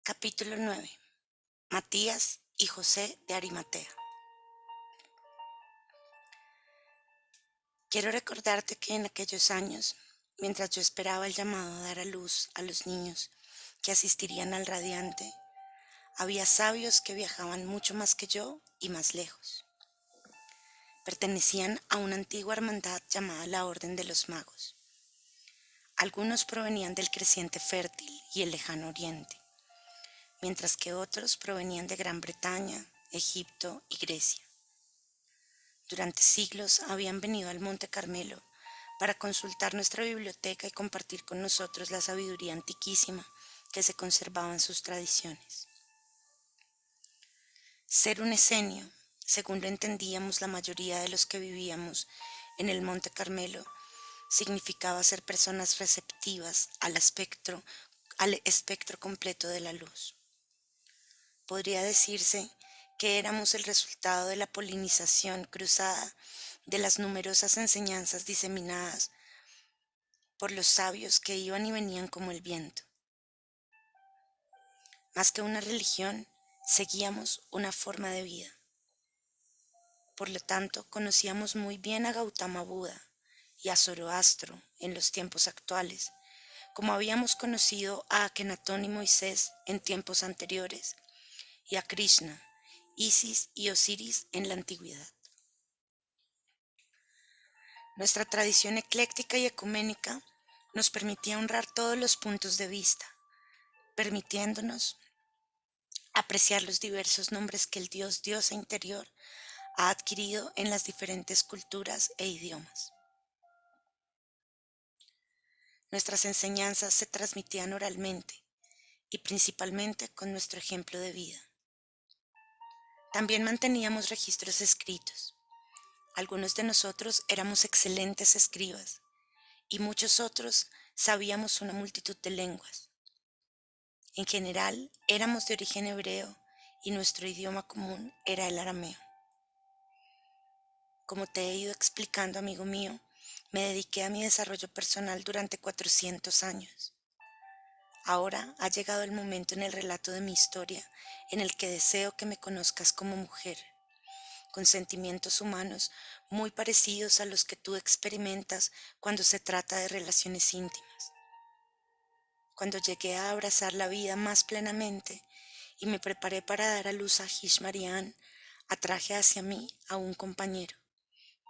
Capítulo 9. Matías y José de Arimatea. Quiero recordarte que en aquellos años, mientras yo esperaba el llamado a dar a luz a los niños que asistirían al radiante, había sabios que viajaban mucho más que yo y más lejos. Pertenecían a una antigua hermandad llamada la Orden de los Magos. Algunos provenían del creciente fértil y el lejano oriente, mientras que otros provenían de Gran Bretaña, Egipto y Grecia. Durante siglos habían venido al Monte Carmelo para consultar nuestra biblioteca y compartir con nosotros la sabiduría antiquísima que se conservaba en sus tradiciones. Ser un esenio, según lo entendíamos la mayoría de los que vivíamos en el Monte Carmelo, significaba ser personas receptivas al espectro completo de la luz. Podría decirse que éramos el resultado de la polinización cruzada de las numerosas enseñanzas diseminadas por los sabios que iban y venían como el viento. Más que una religión, seguíamos una forma de vida. Por lo tanto, conocíamos muy bien a Gautama Buda y a Zoroastro en los tiempos actuales, como habíamos conocido a Akenatón y Moisés en tiempos anteriores, y a Krishna, Isis y Osiris en la antigüedad. Nuestra tradición ecléctica y ecuménica nos permitía honrar todos los puntos de vista, permitiéndonos apreciar los diversos nombres que el Dios diosa interior ha adquirido en las diferentes culturas e idiomas. Nuestras enseñanzas se transmitían oralmente y principalmente con nuestro ejemplo de vida. También manteníamos registros escritos. Algunos de nosotros éramos excelentes escribas y muchos otros sabíamos una multitud de lenguas. En general, éramos de origen hebreo y nuestro idioma común era el arameo. Como te he ido explicando, amigo mío, me dediqué a mi desarrollo personal durante 400 años. Ahora ha llegado el momento en el relato de mi historia en el que deseo que me conozcas como mujer, con sentimientos humanos muy parecidos a los que tú experimentas cuando se trata de relaciones íntimas. Cuando llegué a abrazar la vida más plenamente y me preparé para dar a luz a Hishmarián, atraje hacia mí a un compañero,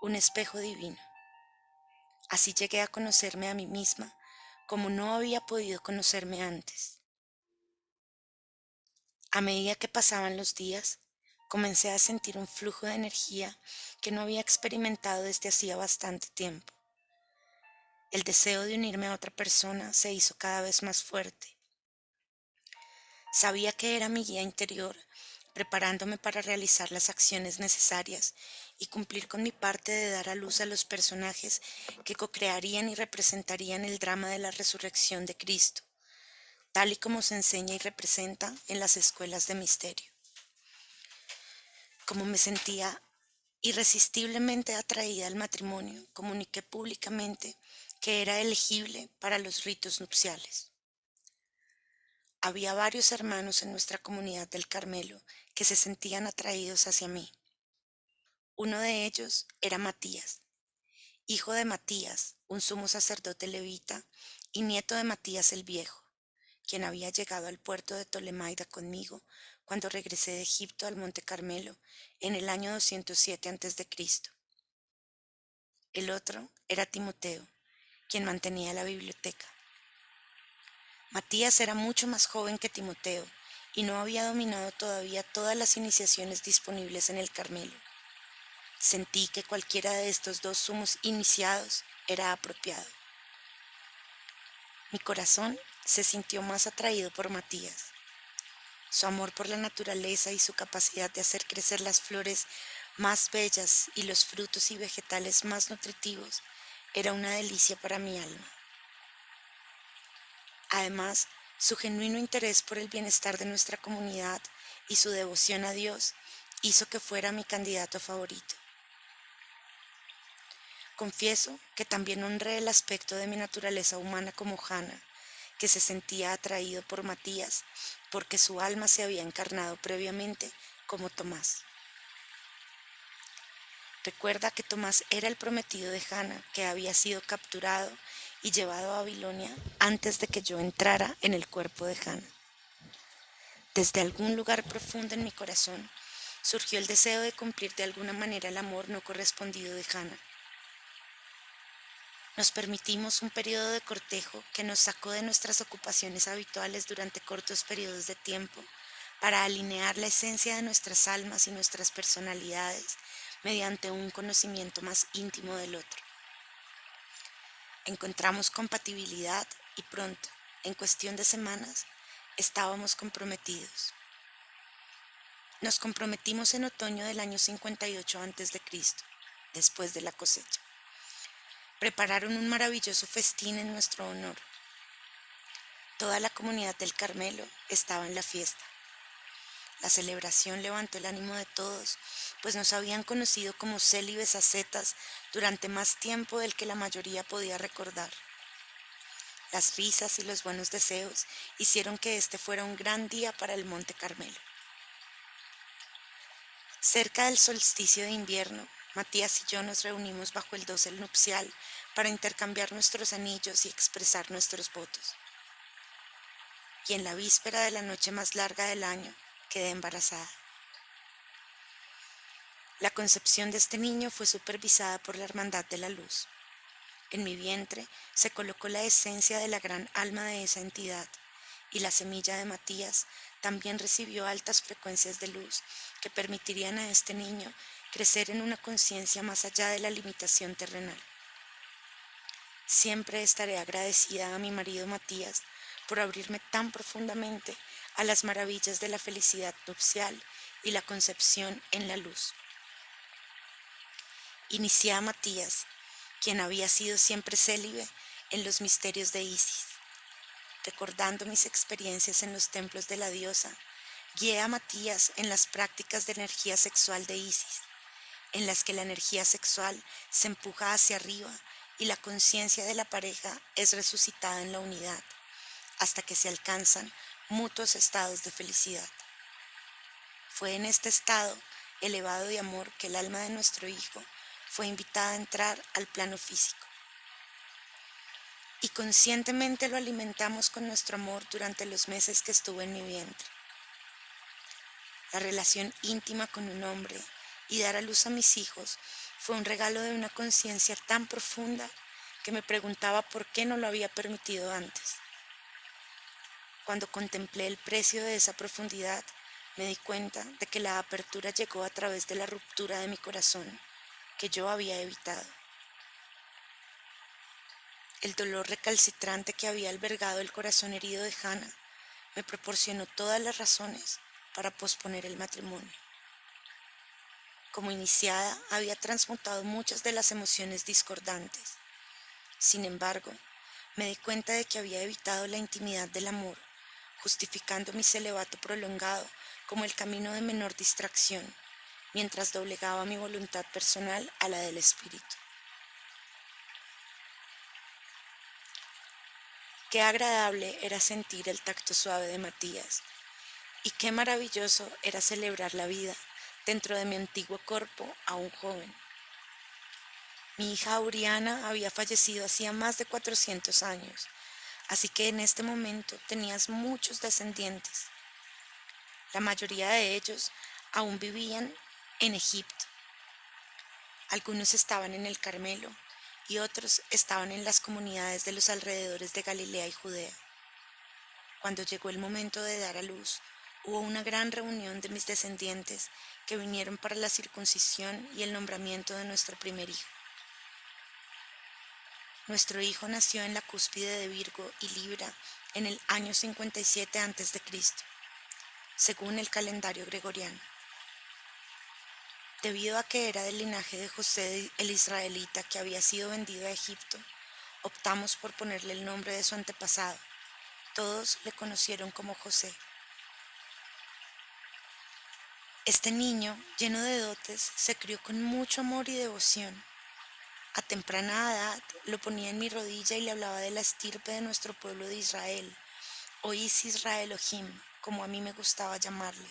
un espejo divino. Así llegué a conocerme a mí misma como no había podido conocerme antes. A medida que pasaban los días, comencé a sentir un flujo de energía que no había experimentado desde hacía bastante tiempo. El deseo de unirme a otra persona se hizo cada vez más fuerte. Sabía que era mi guía interior, preparándome para realizar las acciones necesarias y cumplir con mi parte de dar a luz a los personajes que co-crearían y representarían el drama de la resurrección de Cristo, tal y como se enseña y representa en las escuelas de misterio. Como me sentía irresistiblemente atraída al matrimonio, comuniqué públicamente que era elegible para los ritos nupciales. Había varios hermanos en nuestra comunidad del Carmelo que se sentían atraídos hacia mí. Uno de ellos era Matías, hijo de Matías, un sumo sacerdote levita, y nieto de Matías el Viejo, quien había llegado al puerto de Tolemaida conmigo cuando regresé de Egipto al Monte Carmelo en el año 207 a.C. El otro era Timoteo, quien mantenía la biblioteca. Matías era mucho más joven que Timoteo y no había dominado todavía todas las iniciaciones disponibles en el Carmelo. Sentí que cualquiera de estos dos sumos iniciados era apropiado. Mi corazón se sintió más atraído por Matías. Su amor por la naturaleza y su capacidad de hacer crecer las flores más bellas y los frutos y vegetales más nutritivos era una delicia para mi alma. Además, su genuino interés por el bienestar de nuestra comunidad y su devoción a Dios hizo que fuera mi candidato favorito. Confieso que también honré el aspecto de mi naturaleza humana como Hannah, que se sentía atraído por Matías porque su alma se había encarnado previamente como Tomás. Recuerda que Tomás era el prometido de Hannah, que había sido capturado y llevado a Babilonia antes de que yo entrara en el cuerpo de Hannah. Desde algún lugar profundo en mi corazón surgió el deseo de cumplir de alguna manera el amor no correspondido de Hannah. Nos permitimos un periodo de cortejo que nos sacó de nuestras ocupaciones habituales durante cortos periodos de tiempo para alinear la esencia de nuestras almas y nuestras personalidades mediante un conocimiento más íntimo del otro. Encontramos compatibilidad y pronto, en cuestión de semanas, estábamos comprometidos. Nos comprometimos en otoño del año 58 a.C., después de la cosecha. Prepararon un maravilloso festín en nuestro honor. Toda la comunidad del Carmelo estaba en la fiesta. La celebración levantó el ánimo de todos, pues nos habían conocido como célibes ascetas durante más tiempo del que la mayoría podía recordar. Las risas y los buenos deseos hicieron que este fuera un gran día para el Monte Carmelo. Cerca del solsticio de invierno, Matías y yo nos reunimos bajo el dosel nupcial para intercambiar nuestros anillos y expresar nuestros votos. Y en la víspera de la noche más larga del año, quedé embarazada. La concepción de este niño fue supervisada por la Hermandad de la Luz. En mi vientre se colocó la esencia de la gran alma de esa entidad, y la semilla de Matías también recibió altas frecuencias de luz que permitirían a este niño crecer en una conciencia más allá de la limitación terrenal. Siempre estaré agradecida a mi marido Matías por abrirme tan profundamente a las maravillas de la felicidad nupcial y la concepción en la luz. Inicié a Matías, quien había sido siempre célibe, en los misterios de Isis. Recordando mis experiencias en los templos de la diosa, guié a Matías en las prácticas de energía sexual de Isis, en las que la energía sexual se empuja hacia arriba y la conciencia de la pareja es resucitada en la unidad, hasta que se alcanzan mutuos estados de felicidad. Fue en este estado elevado de amor que el alma de nuestro hijo fue invitada a entrar al plano físico. Y conscientemente lo alimentamos con nuestro amor durante los meses que estuvo en mi vientre. La relación íntima con un hombre y dar a luz a mis hijos fue un regalo de una conciencia tan profunda que me preguntaba por qué no lo había permitido antes. Cuando contemplé el precio de esa profundidad, me di cuenta de que la apertura llegó a través de la ruptura de mi corazón, que yo había evitado. El dolor recalcitrante que había albergado el corazón herido de Hannah me proporcionó todas las razones para posponer el matrimonio. Como iniciada, había transmutado muchas de las emociones discordantes. Sin embargo, me di cuenta de que había evitado la intimidad del amor, justificando mi celibato prolongado como el camino de menor distracción, mientras doblegaba mi voluntad personal a la del espíritu. Qué agradable era sentir el tacto suave de Matías, y qué maravilloso era celebrar la vida dentro de mi antiguo cuerpo aún joven. Mi hija Auriana había fallecido hacía más de 400 años, así que en este momento tenías muchos descendientes. La mayoría de ellos aún vivían en Egipto. Algunos estaban en el Carmelo y otros estaban en las comunidades de los alrededores de Galilea y Judea. Cuando llegó el momento de dar a luz, hubo una gran reunión de mis descendientes que vinieron para la circuncisión y el nombramiento de nuestro primer hijo. Nuestro hijo nació en la cúspide de Virgo y Libra en el año 57 a.C., según el calendario gregoriano. Debido a que era del linaje de José el israelita que había sido vendido a Egipto, optamos por ponerle el nombre de su antepasado. Todos le conocieron como José. Este niño, lleno de dotes, se crió con mucho amor y devoción. A temprana edad lo ponía en mi rodilla y le hablaba de la estirpe de nuestro pueblo de Israel, o Is Israel Elohim, como a mí me gustaba llamarle.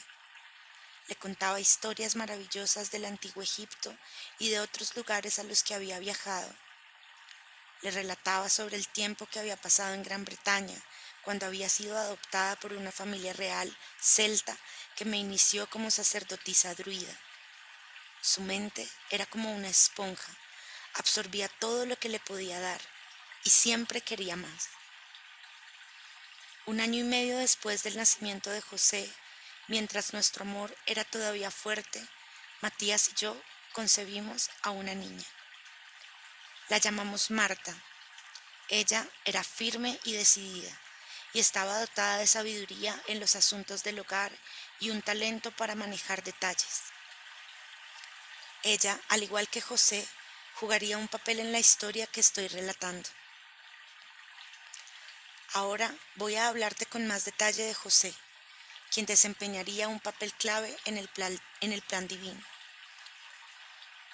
Le contaba historias maravillosas del antiguo Egipto y de otros lugares a los que había viajado. Le relataba sobre el tiempo que había pasado en Gran Bretaña, cuando había sido adoptada por una familia real celta que me inició como sacerdotisa druida. Su mente era como una esponja, absorbía todo lo que le podía dar y siempre quería más. 1 año y medio después del nacimiento de José, mientras nuestro amor era todavía fuerte, Matías y yo concebimos a una niña. La llamamos Marta. Ella era firme y decidida, y estaba dotada de sabiduría en los asuntos del hogar y un talento para manejar detalles. Ella, al igual que José, jugaría un papel en la historia que estoy relatando. Ahora voy a hablarte con más detalle de José, quien desempeñaría un papel clave en el plan divino.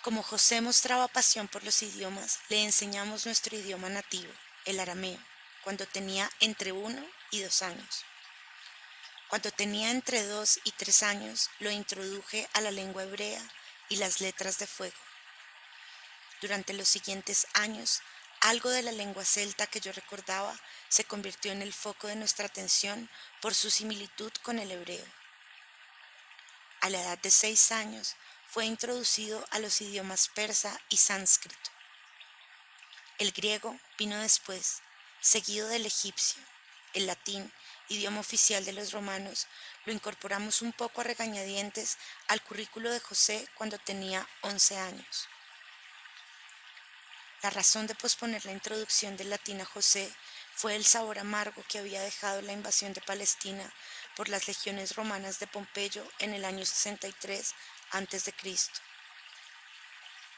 Como José mostraba pasión por los idiomas, le enseñamos nuestro idioma nativo, el arameo, cuando tenía entre 1 y 2 años. Cuando tenía entre 2 y 3 años, lo introduje a la lengua hebrea y las letras de fuego. Durante los siguientes años, algo de la lengua celta que yo recordaba se convirtió en el foco de nuestra atención por su similitud con el hebreo. A la edad de 6 años, fue introducido a los idiomas persa y sánscrito. El griego vino después, seguido del egipcio. El latín, idioma oficial de los romanos, lo incorporamos un poco a regañadientes al currículo de José cuando tenía 11 años. La razón de posponer la introducción del latín a José fue el sabor amargo que había dejado la invasión de Palestina por las legiones romanas de Pompeyo en el año 63 a.C.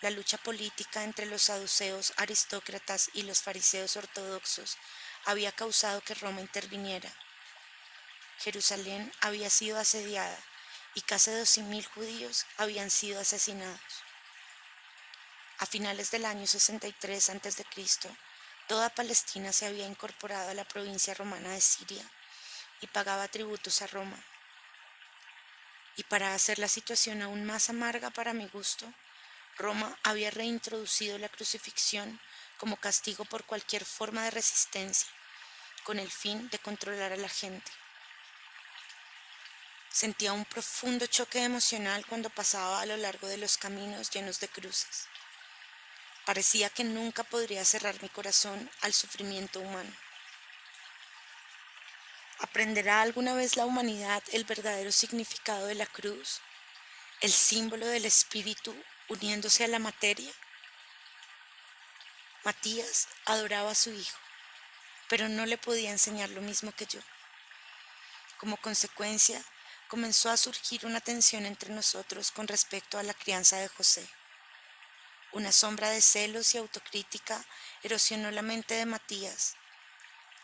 La lucha política entre los saduceos aristócratas y los fariseos ortodoxos había causado que Roma interviniera. Jerusalén había sido asediada y casi 12.000 judíos habían sido asesinados. A finales del año 63 a.C., toda Palestina se había incorporado a la provincia romana de Siria y pagaba tributos a Roma. Y para hacer la situación aún más amarga para mi gusto, Roma había reintroducido la crucifixión como castigo por cualquier forma de resistencia, con el fin de controlar a la gente. Sentía un profundo choque emocional cuando pasaba a lo largo de los caminos llenos de cruces. Parecía que nunca podría cerrar mi corazón al sufrimiento humano. ¿Aprenderá alguna vez la humanidad el verdadero significado de la cruz, el símbolo del espíritu uniéndose a la materia? Matías adoraba a su hijo, pero no le podía enseñar lo mismo que yo. Como consecuencia, comenzó a surgir una tensión entre nosotros con respecto a la crianza de José. Una sombra de celos y autocrítica erosionó la mente de Matías.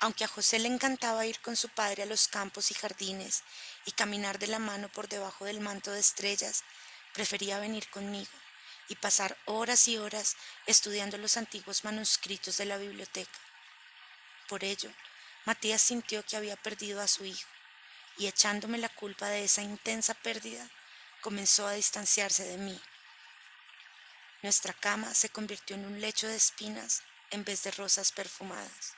Aunque a José le encantaba ir con su padre a los campos y jardines y caminar de la mano por debajo del manto de estrellas, prefería venir conmigo y pasar horas y horas estudiando los antiguos manuscritos de la biblioteca. Por ello, Matías sintió que había perdido a su hijo y, echándome la culpa de esa intensa pérdida, comenzó a distanciarse de mí. Nuestra cama se convirtió en un lecho de espinas en vez de rosas perfumadas.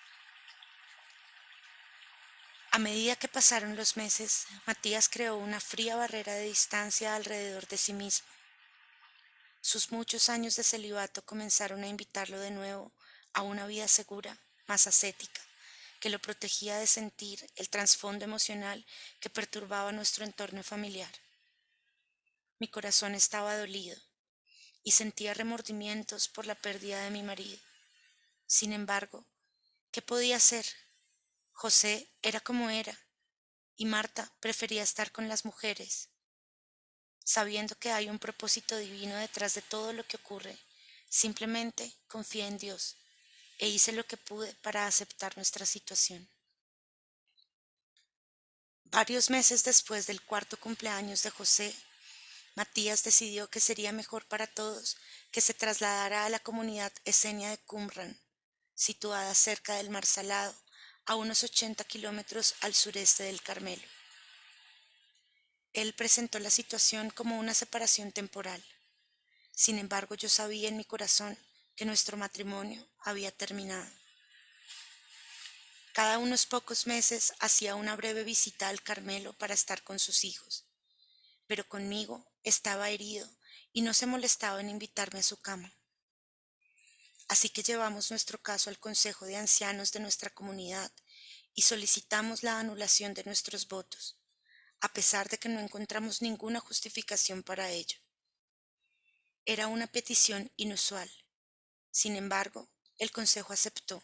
A medida que pasaron los meses, Matías creó una fría barrera de distancia alrededor de sí mismo. Sus muchos años de celibato comenzaron a invitarlo de nuevo a una vida segura, más ascética, que lo protegía de sentir el trasfondo emocional que perturbaba nuestro entorno familiar. Mi corazón estaba dolido y sentía remordimientos por la pérdida de mi marido. Sin embargo, ¿qué podía hacer? José era como era, y Marta prefería estar con las mujeres. Sabiendo que hay un propósito divino detrás de todo lo que ocurre, simplemente confié en Dios e hice lo que pude para aceptar nuestra situación. Varios meses después del cuarto cumpleaños de José, Matías decidió que sería mejor para todos que se trasladara a la comunidad esenia de Qumran, situada cerca del Mar Salado, a unos 80 kilómetros al sureste del Carmelo. Él presentó la situación como una separación temporal. Sin embargo, yo sabía en mi corazón que nuestro matrimonio había terminado. Cada unos pocos meses hacía una breve visita al Carmelo para estar con sus hijos, pero conmigo estaba herido y no se molestaba en invitarme a su cama. Así que llevamos nuestro caso al Consejo de Ancianos de nuestra comunidad y solicitamos la anulación de nuestros votos, a pesar de que no encontramos ninguna justificación para ello. Era una petición inusual. Sin embargo, el Consejo aceptó,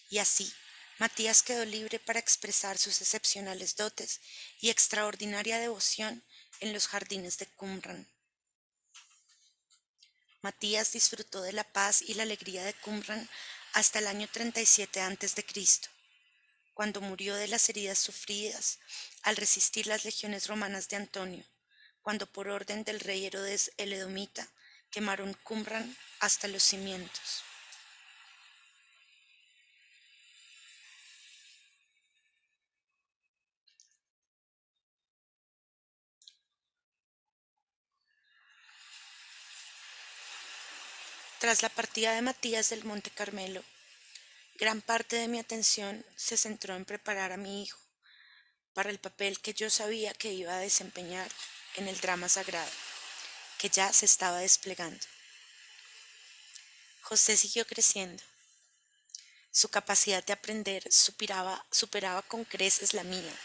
y así Matías quedó libre para expresar sus excepcionales dotes y extraordinaria devoción en los jardines de Qumran. Matías disfrutó de la paz y la alegría de Qumran hasta el año 37 a.C., cuando murió de las heridas sufridas al resistir las legiones romanas de Antonio, cuando por orden del rey Herodes el Edomita quemaron Qumran hasta los cimientos. Tras la partida de Matías del Monte Carmelo, gran parte de mi atención se centró en preparar a mi hijo para el papel que yo sabía que iba a desempeñar en el drama sagrado, que ya se estaba desplegando. José siguió creciendo. Su capacidad de aprender superaba con creces la mía.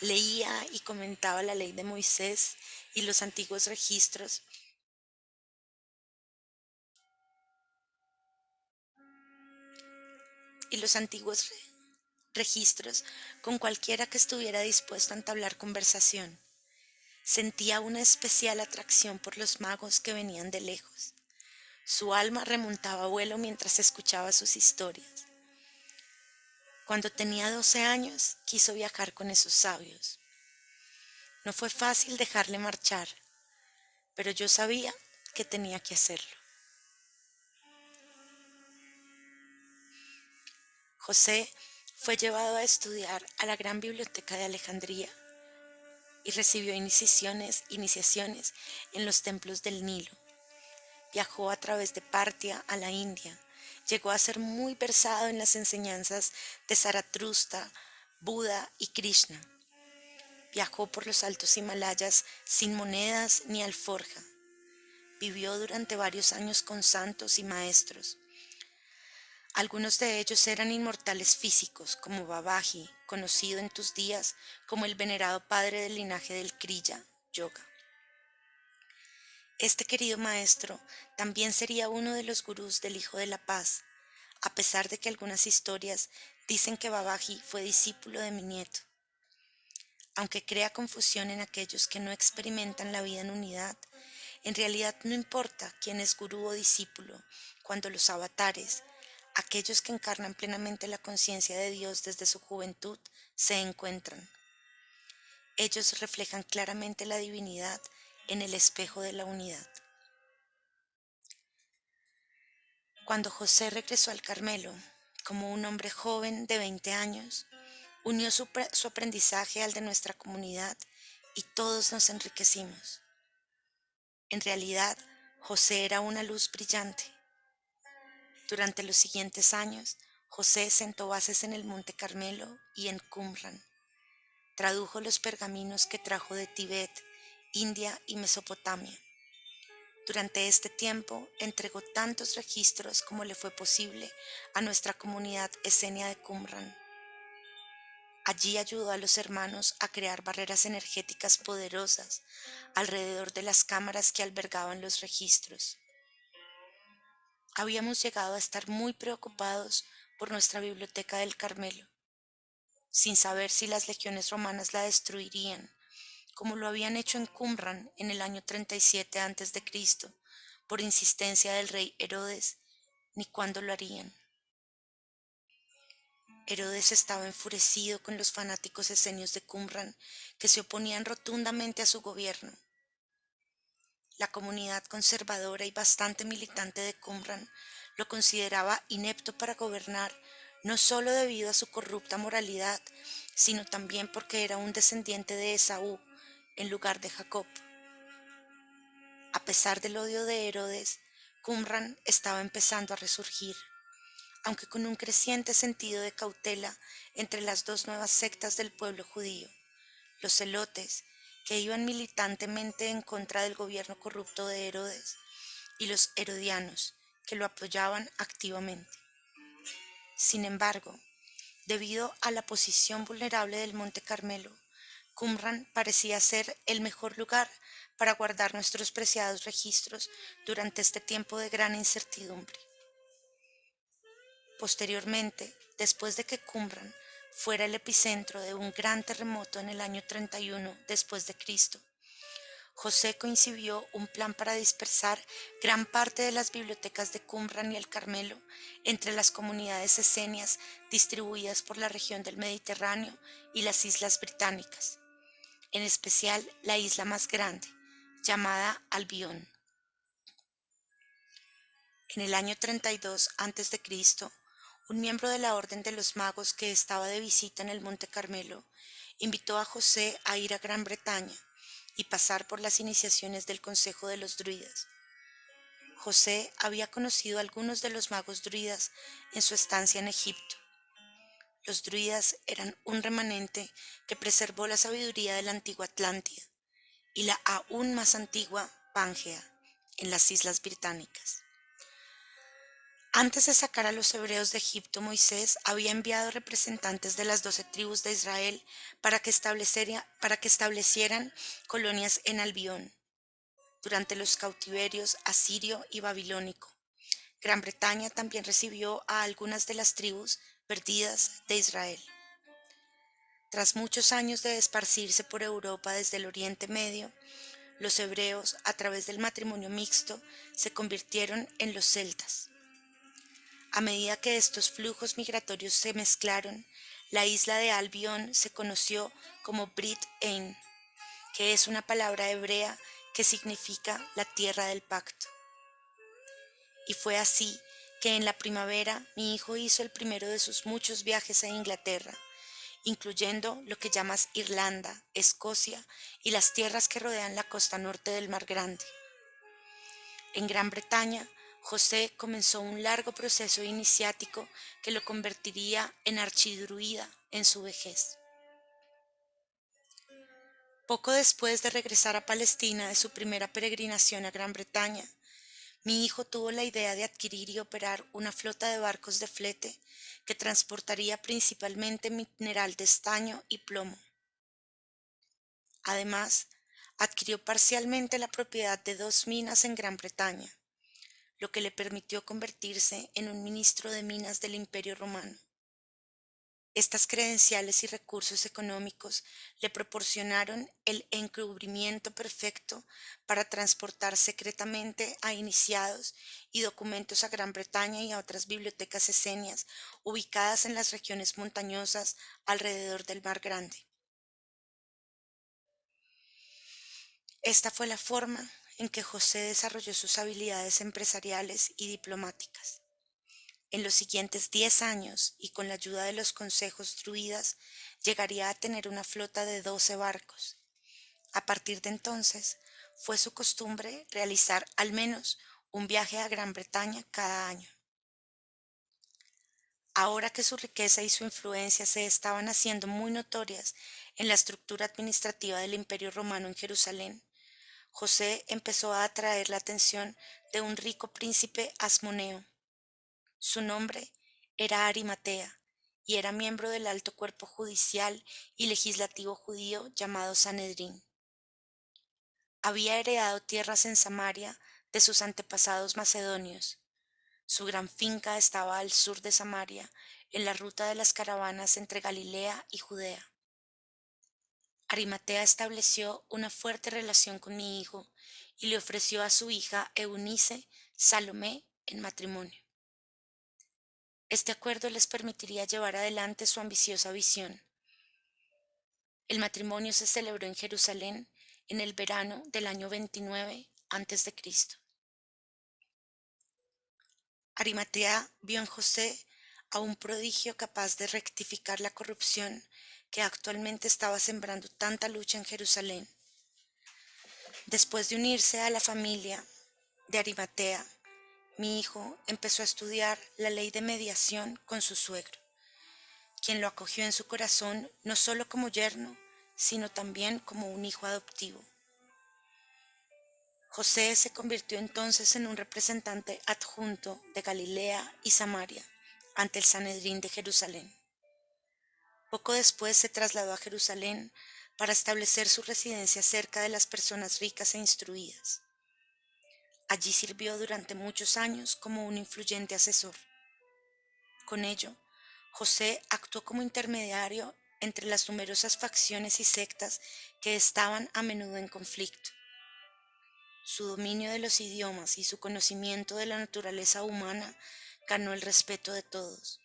Leía y comentaba la ley de Moisés y los antiguos registros con cualquiera que estuviera dispuesto a entablar conversación. Sentía una especial atracción por los magos que venían de lejos. Su alma remontaba vuelo mientras escuchaba sus historias. Cuando tenía 12 años, quiso viajar con esos sabios. No fue fácil dejarle marchar, pero yo sabía que tenía que hacerlo. José fue llevado a estudiar a la gran biblioteca de Alejandría y recibió iniciaciones en los templos del Nilo. Viajó a través de Partia a la India. Llegó a ser muy versado en las enseñanzas de Zaratustra, Buda y Krishna. Viajó por los altos Himalayas sin monedas ni alforja. Vivió durante varios años con santos y maestros. Algunos de ellos eran inmortales físicos, como Babaji, conocido en tus días como el venerado padre del linaje del Kriya Yoga. Este querido maestro también sería uno de los gurús del Hijo de la Paz, a pesar de que algunas historias dicen que Babaji fue discípulo de mi nieto. Aunque crea confusión en aquellos que no experimentan la vida en unidad, en realidad no importa quién es gurú o discípulo, cuando los avatares, aquellos que encarnan plenamente la conciencia de Dios desde su juventud, se encuentran. Ellos reflejan claramente la divinidad en el espejo de la unidad. Cuando José regresó al Carmelo, como un hombre joven de 20 años, unió su aprendizaje al de nuestra comunidad y todos nos enriquecimos. En realidad, José era una luz brillante. Durante los siguientes años, José sentó bases en el Monte Carmelo y en Qumran. Tradujo los pergaminos que trajo de Tibet, India y Mesopotamia. Durante este tiempo entregó tantos registros como le fue posible a nuestra comunidad esenia de Qumran. Allí ayudó a los hermanos a crear barreras energéticas poderosas alrededor de las cámaras que albergaban los registros. Habíamos llegado a estar muy preocupados por nuestra biblioteca del Carmelo, sin saber si las legiones romanas la destruirían, como lo habían hecho en Qumran en el año 37 a.C., por insistencia del rey Herodes, ni cuándo lo harían. Herodes estaba enfurecido con los fanáticos esenios de Qumran que se oponían rotundamente a su gobierno. La comunidad conservadora y bastante militante de Qumran lo consideraba inepto para gobernar, no solo debido a su corrupta moralidad, sino también porque era un descendiente de Esaú en lugar de Jacob. A pesar del odio de Herodes, Qumran estaba empezando a resurgir, aunque con un creciente sentido de cautela entre las dos nuevas sectas del pueblo judío, los celotes, que iban militantemente en contra del gobierno corrupto de Herodes, y los herodianos, que lo apoyaban activamente. Sin embargo, debido a la posición vulnerable del Monte Carmelo, Qumran parecía ser el mejor lugar para guardar nuestros preciados registros durante este tiempo de gran incertidumbre. Posteriormente, después de que Qumran fuera el epicentro de un gran terremoto en el año 31 después de Cristo, José concibió un plan para dispersar gran parte de las bibliotecas de Qumran y el Carmelo entre las comunidades esenias distribuidas por la región del Mediterráneo y las islas británicas, en especial la isla más grande, llamada Albión. En el año 32 a.C., un miembro de la Orden de los Magos que estaba de visita en el Monte Carmelo invitó a José a ir a Gran Bretaña y pasar por las iniciaciones del Consejo de los Druidas. José había conocido a algunos de los magos druidas en su estancia en Egipto. Los druidas eran un remanente que preservó la sabiduría de la antigua Atlántida y la aún más antigua Pangea en las Islas Británicas. Antes de sacar a los hebreos de Egipto, Moisés había enviado representantes de las 12 tribus de Israel para que establecieran colonias en Albión durante los cautiverios asirio y babilónico. Gran Bretaña también recibió a algunas de las tribus perdidas de Israel. Tras muchos años de esparcirse por Europa desde el Oriente Medio, los hebreos, a través del matrimonio mixto, se convirtieron en los celtas. A medida que estos flujos migratorios se mezclaron, la isla de Albión se conoció como Brit Ein, que es una palabra hebrea que significa la tierra del pacto. Y fue así que en la primavera mi hijo hizo el primero de sus muchos viajes a Inglaterra, incluyendo lo que llamas Irlanda, Escocia y las tierras que rodean la costa norte del Mar Grande. En Gran Bretaña, José comenzó un largo proceso iniciático que lo convertiría en archidruida en su vejez. Poco después de regresar a Palestina de su primera peregrinación a Gran Bretaña, mi hijo tuvo la idea de adquirir y operar una flota de barcos de flete que transportaría principalmente mineral de estaño y plomo. Además, adquirió parcialmente la propiedad de 2 minas en Gran Bretaña, lo que le permitió convertirse en un ministro de minas del Imperio Romano. Estas credenciales y recursos económicos le proporcionaron el encubrimiento perfecto para transportar secretamente a iniciados y documentos a Gran Bretaña y a otras bibliotecas esenias ubicadas en las regiones montañosas alrededor del Mar Grande. Esta fue la forma en que José desarrolló sus habilidades empresariales y diplomáticas. En los siguientes 10 años, y con la ayuda de los consejos druidas, llegaría a tener una flota de 12 barcos. A partir de entonces, fue su costumbre realizar al menos un viaje a Gran Bretaña cada año. Ahora que su riqueza y su influencia se estaban haciendo muy notorias en la estructura administrativa del Imperio Romano en Jerusalén, José empezó a atraer la atención de un rico príncipe asmoneo. Su nombre era Arimatea y era miembro del alto cuerpo judicial y legislativo judío llamado Sanedrín. Había heredado tierras en Samaria de sus antepasados macedonios. Su gran finca estaba al sur de Samaria, en la ruta de las caravanas entre Galilea y Judea. Arimatea estableció una fuerte relación con mi hijo y le ofreció a su hija Eunice Salomé en matrimonio. Este acuerdo les permitiría llevar adelante su ambiciosa visión. El matrimonio se celebró en Jerusalén en el verano del año 29 a.C. Arimatea vio en José a un prodigio capaz de rectificar la corrupción que actualmente estaba sembrando tanta lucha en Jerusalén. Después de unirse a la familia de Arimatea, mi hijo empezó a estudiar la ley de mediación con su suegro, quien lo acogió en su corazón no solo como yerno, sino también como un hijo adoptivo. José se convirtió entonces en un representante adjunto de Galilea y Samaria ante el Sanedrín de Jerusalén. Poco después se trasladó a Jerusalén para establecer su residencia cerca de las personas ricas e instruidas. Allí sirvió durante muchos años como un influyente asesor. Con ello, José actuó como intermediario entre las numerosas facciones y sectas que estaban a menudo en conflicto. Su dominio de los idiomas y su conocimiento de la naturaleza humana ganó el respeto de todos.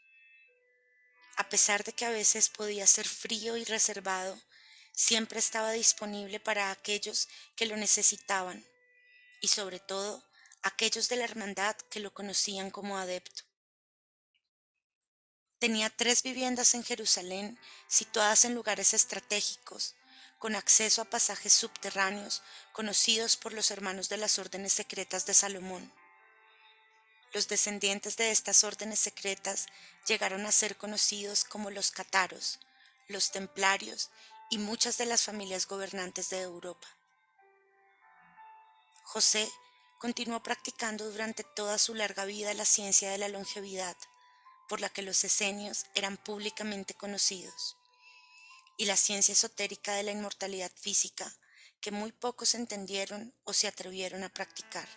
A pesar de que a veces podía ser frío y reservado, siempre estaba disponible para aquellos que lo necesitaban y sobre todo aquellos de la hermandad que lo conocían como adepto. Tenía 3 viviendas en Jerusalén, situadas en lugares estratégicos, con acceso a pasajes subterráneos conocidos por los hermanos de las órdenes secretas de Salomón. Los descendientes de estas órdenes secretas llegaron a ser conocidos como los cátaros, los templarios y muchas de las familias gobernantes de Europa. José continuó practicando durante toda su larga vida la ciencia de la longevidad, por la que los esenios eran públicamente conocidos, y la ciencia esotérica de la inmortalidad física, que muy pocos entendieron o se atrevieron a practicar.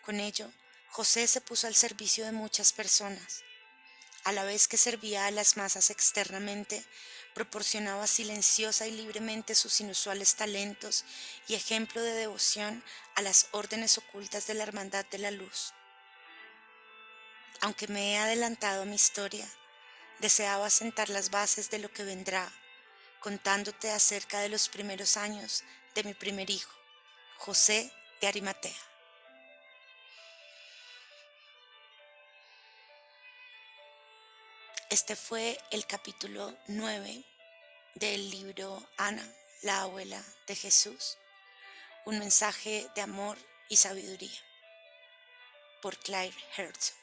Con ello, José se puso al servicio de muchas personas. A la vez que servía a las masas externamente, proporcionaba silenciosa y libremente sus inusuales talentos y ejemplo de devoción a las órdenes ocultas de la Hermandad de la Luz. Aunque me he adelantado a mi historia, deseaba sentar las bases de lo que vendrá, contándote acerca de los primeros años de mi primer hijo, José de Arimatea. Este fue el capítulo 9 del libro Ana, la abuela de Jesús, un mensaje de amor y sabiduría, por Claire Hertz.